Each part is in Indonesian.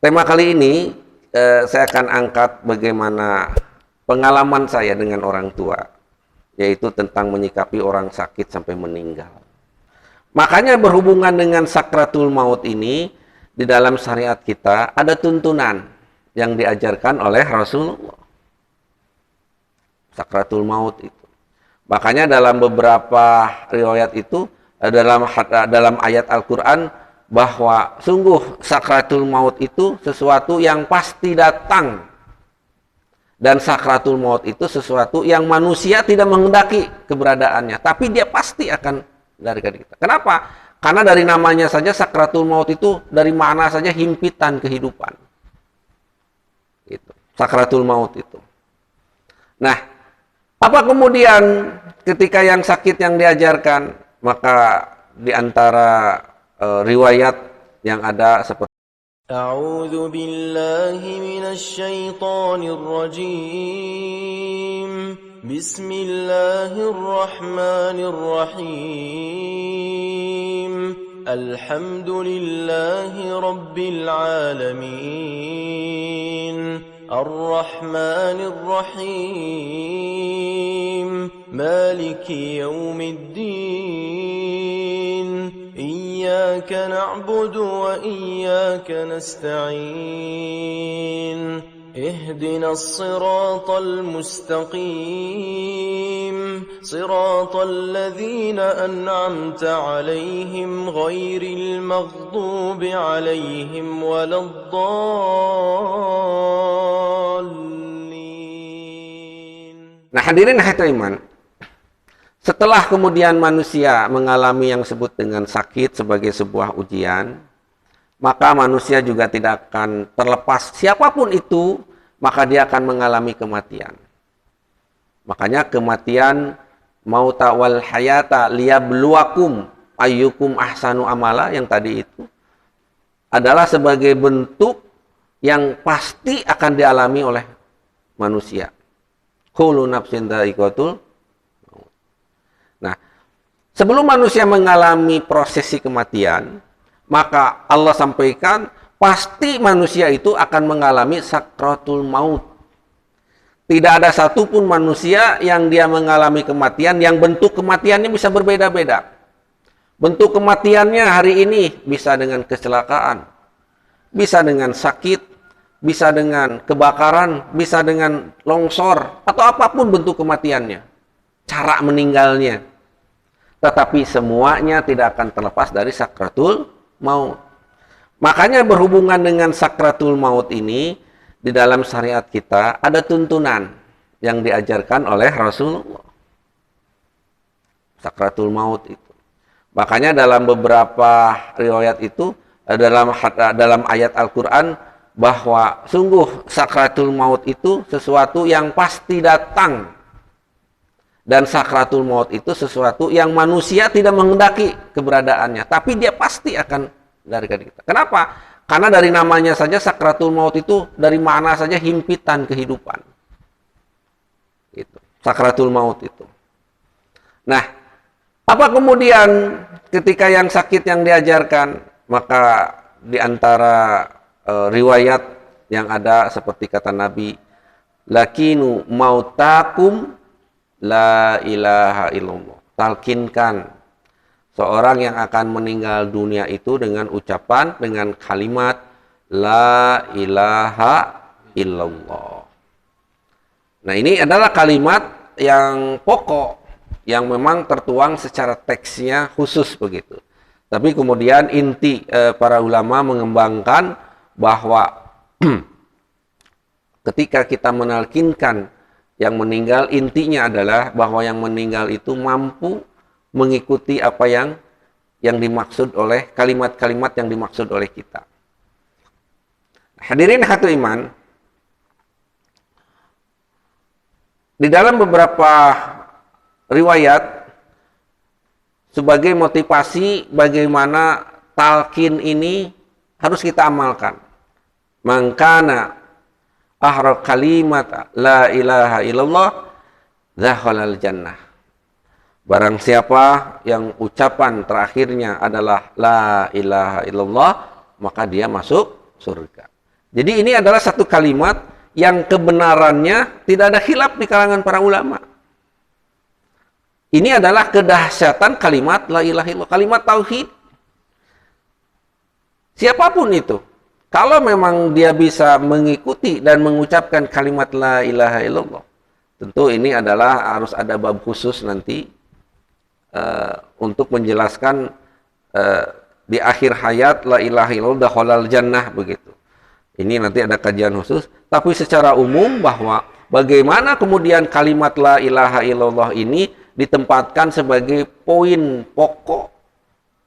Tema kali ini saya akan angkat bagaimana pengalaman saya dengan orang tua, yaitu tentang menyikapi orang sakit sampai meninggal. Makanya berhubungan dengan sakratul maut ini, di dalam syariat kita ada tuntunan yang diajarkan oleh Rasulullah. Sakratul maut itu. Makanya dalam beberapa riwayat itu, dalam ayat Al-Quran, bahwa sungguh sakratul maut itu sesuatu yang pasti datang. Dan sakratul maut itu sesuatu yang manusia tidak menghendaki keberadaannya. Tapi dia pasti akan dari kita. Kenapa? Karena dari namanya saja sakratul maut itu, dari mana saja himpitan kehidupan. Itu. Sakratul maut itu. Nah, apa kemudian ketika yang sakit yang diajarkan? Maka di antara riwayat yang ada seperti A'udzu billahi minasy syaithanir rajim. Bismillahirrahmanirrahim. Alhamdulillahi rabbil alamin. Ar-Rahmanir Rahim. Maliki yaumiddin. إياك نعبد وإياك نستعين اهدنا الصراط المستقيم صراط الذين أنعمت عليهم غير المغضوب عليهم ولا الضالين. Nah, hadirin iman, setelah kemudian manusia mengalami yang disebut dengan sakit sebagai sebuah ujian, maka manusia juga tidak akan terlepas siapapun itu, maka dia akan mengalami kematian. Makanya kematian mauta wal hayata liyabluwakum ayyukum ahsanu amala yang tadi itu adalah sebagai bentuk yang pasti akan dialami oleh manusia. Kullu nafsin dha'iqatul. Nah, sebelum manusia mengalami prosesi kematian, maka Allah sampaikan pasti manusia itu akan mengalami sakratul maut. Tidak ada satupun manusia yang dia mengalami kematian yang bentuk kematiannya bisa berbeda-beda. Bentuk kematiannya hari ini bisa dengan kecelakaan, bisa dengan sakit, bisa dengan kebakaran, bisa dengan longsor, atau apapun bentuk kematiannya, cara meninggalnya. Tetapi semuanya tidak akan terlepas dari sakratul maut. Makanya berhubungan dengan sakratul maut ini, di dalam syariat kita ada tuntunan yang diajarkan oleh Rasulullah. Sakratul maut itu. Makanya dalam beberapa riwayat itu, dalam ayat Al-Quran, bahwa sungguh sakratul maut itu sesuatu yang pasti datang. Dan sakratul maut itu sesuatu yang manusia tidak menghendaki keberadaannya. Tapi dia pasti akan dari kita. Kenapa? Karena dari namanya saja sakratul maut itu, dari mana saja himpitan kehidupan. Itu. Sakratul maut itu. Nah, apa kemudian ketika yang sakit yang diajarkan? Maka di antara riwayat yang ada seperti kata Nabi, lakinu mautakum la ilaha illallah. Talkinkan seorang yang akan meninggal dunia itu dengan ucapan, dengan kalimat la ilaha illallah. Nah, ini adalah kalimat yang pokok, yang memang tertuang secara teksnya khusus begitu. Tapi kemudian inti para ulama mengembangkan bahwa ketika kita menalkinkan yang meninggal, intinya adalah bahwa yang meninggal itu mampu mengikuti apa yang dimaksud oleh kalimat-kalimat yang dimaksud oleh kita. Hadirin hatu iman, di dalam beberapa riwayat sebagai motivasi bagaimana talqin ini harus kita amalkan. Mangkana akhir kalimat la ilaha illallah dzakhalal jannah. Barang siapa yang ucapan terakhirnya adalah la ilaha illallah, maka dia masuk surga. Jadi ini adalah satu kalimat yang kebenarannya tidak ada khilaf di kalangan para ulama. Ini adalah kedahsyatan kalimat la ilaha illallah, kalimat tauhid. Siapapun itu, kalau memang dia bisa mengikuti dan mengucapkan kalimat la ilaha illallah, tentu ini adalah harus ada bab khusus nanti untuk menjelaskan di akhir hayat la ilaha illallah dakhalal jannah begitu. Ini nanti ada kajian khusus, tapi secara umum bahwa bagaimana kemudian kalimat la ilaha illallah ini ditempatkan sebagai poin pokok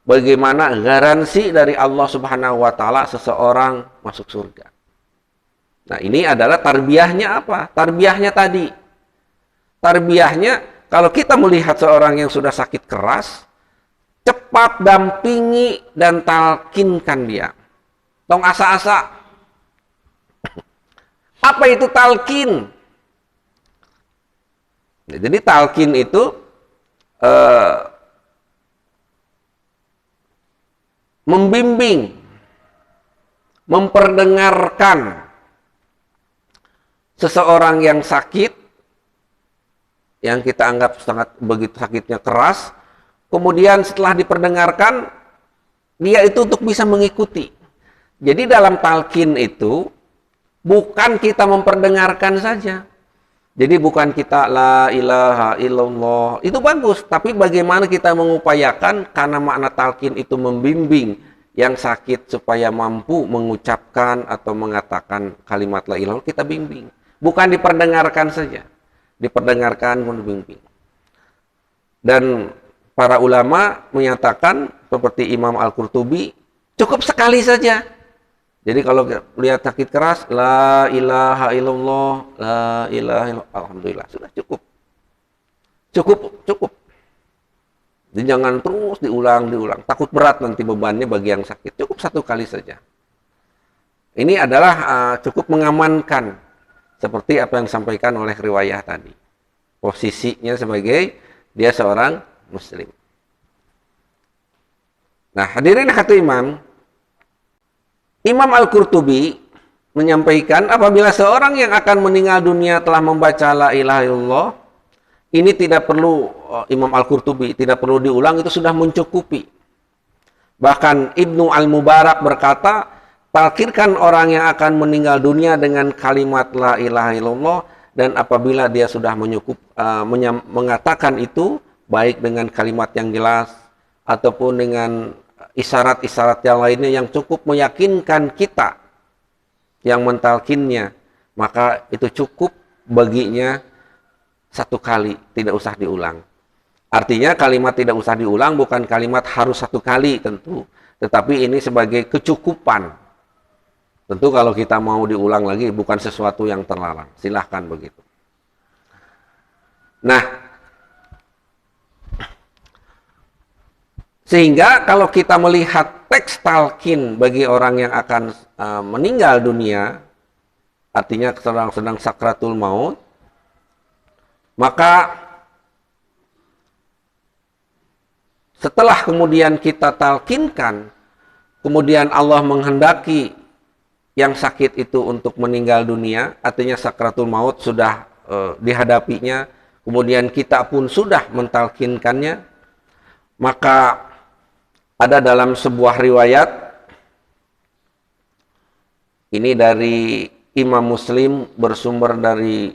bagaimana garansi dari Allah Subhanahu wa taala seseorang masuk surga. Nah, ini adalah tarbiyahnya apa? Tarbiyahnya tadi. Tarbiyahnya kalau kita melihat seorang yang sudah sakit keras, cepat dampingi dan talkinkan dia. Tong asa-asa. Apa itu talkin? Jadi talkin itu membimbing, memperdengarkan seseorang yang sakit, yang kita anggap sangat begitu sakitnya keras, kemudian setelah diperdengarkan, dia itu untuk bisa mengikuti. Jadi dalam talqin itu, bukan kita memperdengarkan saja. Jadi bukan kita la ilaha illallah, itu bagus, tapi bagaimana kita mengupayakan karena makna talqin itu membimbing yang sakit supaya mampu mengucapkan atau mengatakan kalimat la ilaha illallah, kita bimbing. Bukan diperdengarkan saja, diperdengarkan pun dibimbing. Dan para ulama menyatakan seperti Imam Al-Qurtubi, cukup sekali saja. Jadi kalau lihat sakit keras, la ilaha illallah, la ilaha illallah, alhamdulillah, sudah cukup. Cukup. Jadi jangan terus diulang. Takut berat nanti bebannya bagi yang sakit. Cukup satu kali saja. Ini adalah cukup mengamankan seperti apa yang disampaikan oleh riwayah tadi. Posisinya sebagai dia seorang muslim. Nah, hadirin hati Imam Al-Qurtubi menyampaikan apabila seorang yang akan meninggal dunia telah membaca la ilaha illallah, ini tidak perlu Imam Al-Qurtubi, tidak perlu diulang, itu sudah mencukupi. Bahkan Ibnu Al-Mubarak berkata, talqinkan orang yang akan meninggal dunia dengan kalimat la ilaha illallah, dan apabila dia sudah mengatakan itu, baik dengan kalimat yang jelas, ataupun dengan isyarat-isyarat yang lainnya yang cukup meyakinkan kita yang mentalkinnya, maka itu cukup baginya satu kali, tidak usah diulang. Artinya kalimat tidak usah diulang bukan kalimat harus satu kali tentu, tetapi ini sebagai kecukupan. Tentu kalau kita mau diulang lagi bukan sesuatu yang terlarang, silahkan begitu. Nah, sehingga kalau kita melihat teks talqin bagi orang yang akan meninggal dunia, artinya sedang sakratul maut, maka setelah kemudian kita talqinkan, kemudian Allah menghendaki yang sakit itu untuk meninggal dunia, artinya sakratul maut sudah dihadapinya, kemudian kita pun sudah mentalqinkannya, maka ada dalam sebuah riwayat, ini dari Imam Muslim bersumber dari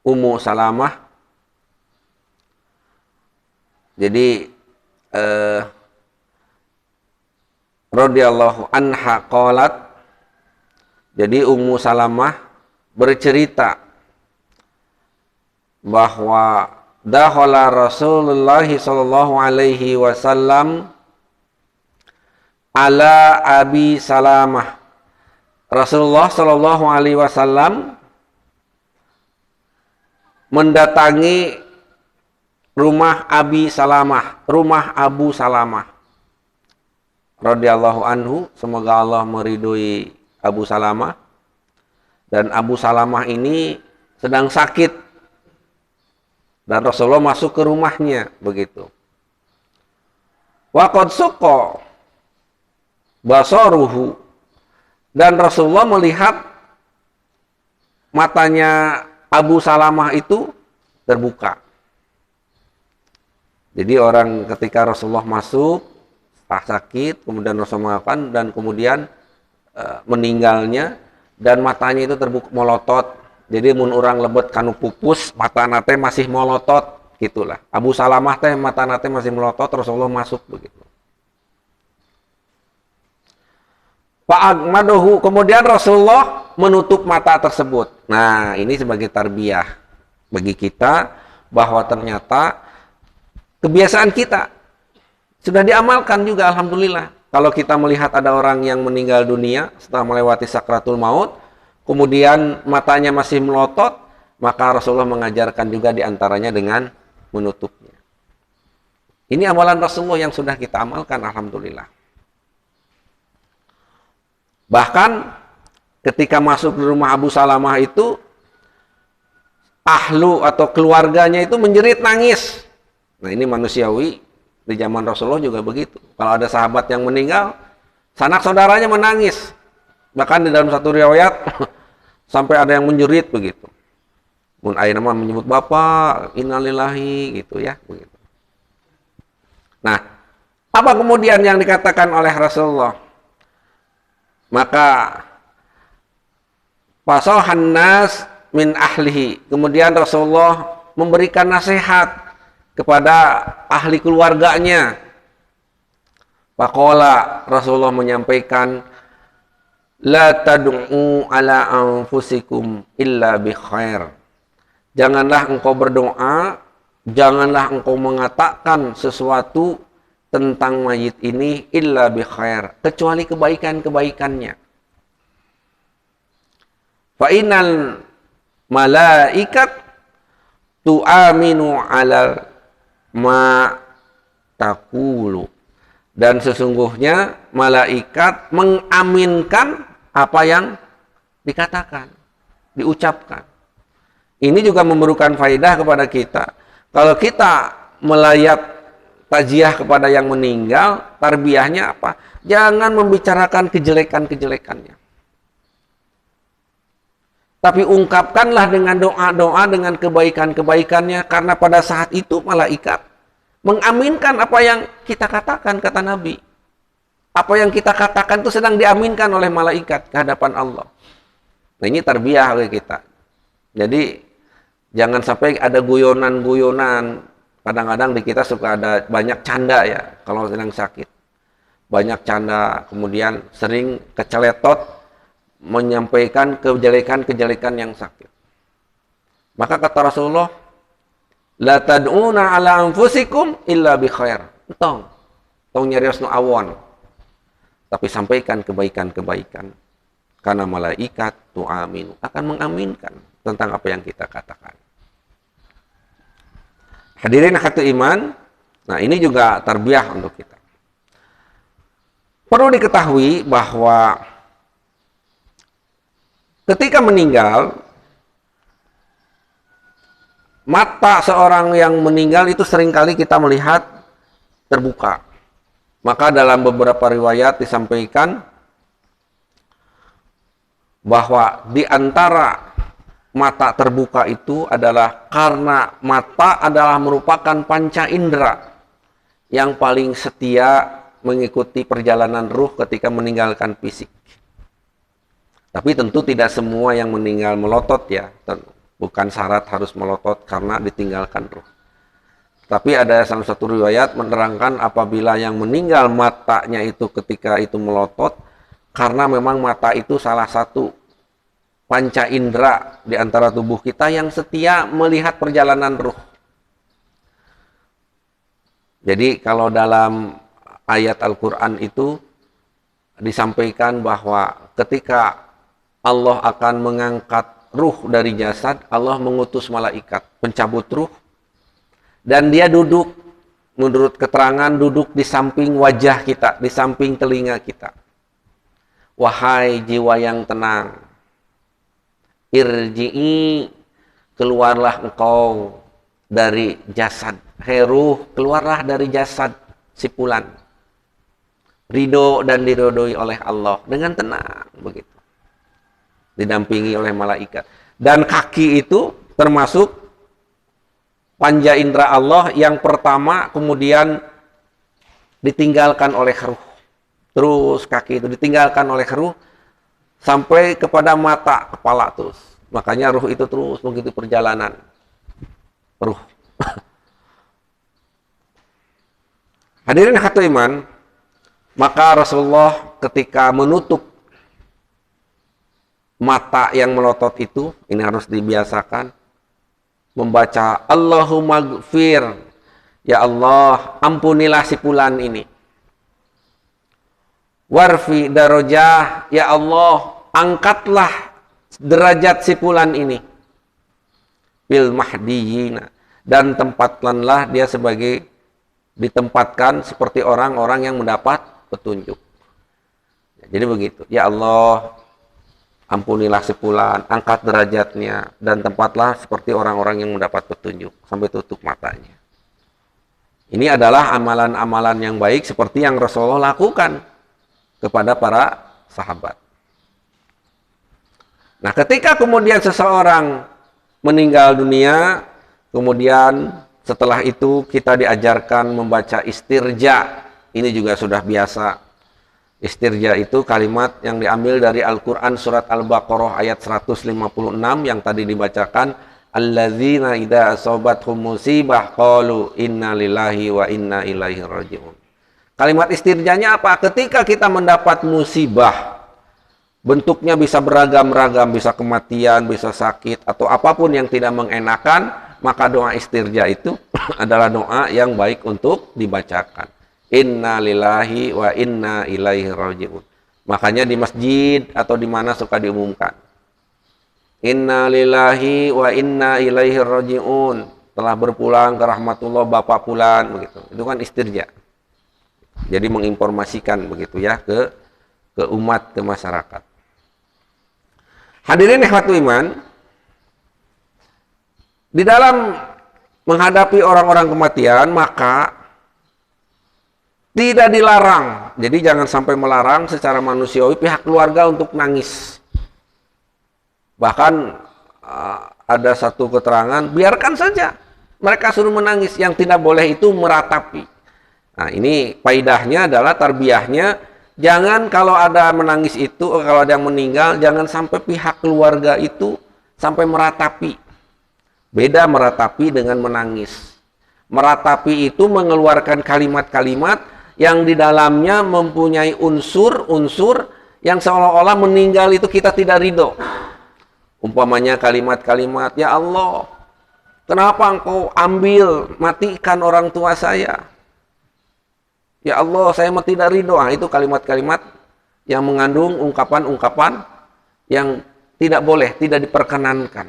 Ummu Salamah. Jadi radhiyallahu anha qalat, jadi Ummu Salamah bercerita bahwa dakhala Rasulullah sallallahu alaihi wasallam ala Abi Salamah. Rasulullah sallallahu alaihi wasallam mendatangi rumah Abi Salamah, rumah Abu Salamah radhiyallahu anhu, semoga Allah meridhoi Abu Salamah. Dan Abu Salamah ini sedang sakit. Dan Rasulullah masuk ke rumahnya begitu. Wa qad suqa basaruhu, Dan Rasulullah melihat matanya Abu Salamah itu terbuka. Jadi orang ketika Rasulullah masuk sakit, kemudian Rasulullah makan dan kemudian meninggalnya dan matanya itu terbuka melotot. Jadi mun orang lebet kanu pupus, mata nate masih melotot gitulah. Abu Salamah teh mata nate masih melotot, Rasulullah masuk begitu. Fa'agmadohu, kemudian Rasulullah menutup mata tersebut. Nah, ini sebagai tarbiyah bagi kita bahwa ternyata kebiasaan kita sudah diamalkan juga, alhamdulillah. Kalau kita melihat ada orang yang meninggal dunia setelah melewati sakratul maut, kemudian matanya masih melotot, maka Rasulullah mengajarkan juga diantaranya dengan menutupnya. Ini amalan Rasulullah yang sudah kita amalkan, alhamdulillah. Bahkan ketika masuk di rumah Abu Salamah itu, ahlu atau keluarganya itu menjerit nangis. Nah, ini manusiawi, di zaman Rasulullah juga begitu. Kalau ada sahabat yang meninggal, sanak saudaranya menangis. Bahkan di dalam satu riwayat sampai ada yang menjerit begitu. Mun aya nama menyebut bapak, innalillahi gitu ya, begitu. Nah, apa kemudian yang dikatakan oleh Rasulullah? Maka fasohan nas min ahlihi. Kemudian Rasulullah memberikan nasihat kepada ahli keluarganya. Faqala, Rasulullah menyampaikan, la tad'u ala anfusikum illa bi khair. Janganlah engkau berdoa, janganlah engkau mengatakan sesuatu tentang mayit ini illa bi khair, kecuali kebaikan-kebaikannya. Fa innal malaikat tu'aminu ala ma taqulu. Dan sesungguhnya malaikat mengaminkan apa yang dikatakan, diucapkan. Ini juga memberikan faedah kepada kita. Kalau kita melayat takziah kepada yang meninggal, tarbiyahnya apa? Jangan membicarakan kejelekan-kejelekannya. Tapi ungkapkanlah dengan doa-doa, dengan kebaikan-kebaikannya, karena pada saat itu malaikat mengaminkan apa yang kita katakan, kata Nabi. Apa yang kita katakan itu sedang diaminkan oleh malaikat ke hadapan Allah. Nah, ini tarbiyah bagi kita. Jadi, jangan sampai ada guyonan-guyonan. Kadang-kadang di kita suka ada banyak canda ya, kalau sedang sakit. Banyak canda, kemudian sering keceletot menyampaikan kejelekan-kejelekan yang sakit. Maka kata Rasulullah, la tad'una ala anfusikum illa bi khair. Tong nyariosna awon. Tapi sampaikan kebaikan-kebaikan. Karena malaikat tu'aminu, akan mengaminkan tentang apa yang kita katakan. Hadirin hati iman, nah ini juga tarbiyah untuk kita. Perlu diketahui bahwa ketika meninggal, mata seorang yang meninggal itu seringkali kita melihat terbuka. Maka dalam beberapa riwayat disampaikan bahwa di antara mata terbuka itu adalah karena mata adalah merupakan panca indera yang paling setia mengikuti perjalanan ruh ketika meninggalkan fisik. Tapi tentu tidak semua yang meninggal melotot ya. Bukan syarat harus melotot karena ditinggalkan ruh. Tapi ada salah satu riwayat menerangkan apabila yang meninggal matanya itu ketika itu melotot, karena memang mata itu salah satu panca indera di antara tubuh kita yang setia melihat perjalanan ruh. Jadi kalau dalam ayat Al-Quran itu disampaikan bahwa ketika Allah akan mengangkat ruh dari jasad, Allah mengutus malaikat pencabut ruh, dan dia duduk, menurut keterangan duduk di samping wajah kita, di samping telinga kita. Wahai jiwa yang tenang, irji'i, keluarlah engkau dari jasad. Heruh, keluarlah dari jasad si fulan. ridho dan diridhoi oleh Allah dengan tenang begitu. Didampingi oleh malaikat. Dan kaki itu termasuk panca indera Allah yang pertama kemudian ditinggalkan oleh ruh. Terus kaki itu ditinggalkan oleh ruh sampai kepada mata, kepala terus. Makanya ruh itu terus begitu perjalanan. Ruh. Hadirin hatu iman, maka Rasulullah ketika menutup mata yang melotot itu, ini harus dibiasakan, membaca Allahumma gfir, ya Allah, ampunilah si fulan ini. Warfi darajah, ya Allah, angkatlah derajat si fulan ini. Fil mahdiyina, dan tempatkanlah dia sebagai ditempatkan seperti orang-orang yang mendapat petunjuk. Jadi begitu. Ya Allah, ampunilah si fulan, angkat derajatnya, dan tempatlah seperti orang-orang yang mendapat petunjuk. Sampai tutup matanya. Ini adalah amalan-amalan yang baik seperti yang Rasulullah lakukan kepada para sahabat. Nah, ketika kemudian seseorang meninggal dunia, kemudian setelah itu kita diajarkan membaca istirja. Ini juga sudah biasa. Istirja itu kalimat yang diambil dari Al-Quran surat Al-Baqarah ayat 156 yang tadi dibacakan. Alladzina idza asabathum musibah qalu inna lillahi wa inna ilaihi raji'un. Kalimat istirjanya apa? Ketika kita mendapat musibah, bentuknya bisa beragam-ragam, bisa kematian, bisa sakit, atau apapun yang tidak mengenakan, maka doa istirja itu adalah doa yang baik untuk dibacakan. Inna lillahi wa inna ilaihi raji'un. Makanya di masjid atau di mana suka diumumkan. Inna lillahi wa inna ilaihi raji'un. Telah berpulang ke rahmatullah Bapak Fulan, begitu. Itu kan istirja. Jadi menginformasikan begitu ya ke umat, ke masyarakat. Hadirin ikhwatu iman, di dalam menghadapi orang-orang kematian, maka tidak dilarang. Jadi jangan sampai melarang secara manusiawi pihak keluarga untuk nangis. Bahkan ada satu keterangan, biarkan saja mereka suruh menangis. Yang tidak boleh itu meratapi. Nah, ini faidahnya adalah tarbiyahnya. Jangan kalau ada menangis itu, kalau ada yang meninggal, jangan sampai pihak keluarga itu sampai meratapi. Beda meratapi dengan menangis. Meratapi itu mengeluarkan kalimat-kalimat yang di dalamnya mempunyai unsur-unsur yang seolah-olah meninggal itu kita tidak ridho. Umpamanya kalimat-kalimat, ya Allah, kenapa engkau ambil, matikan orang tua saya? Ya Allah, saya tidak ridho. Nah, itu kalimat-kalimat yang mengandung ungkapan-ungkapan yang tidak boleh, tidak diperkenankan.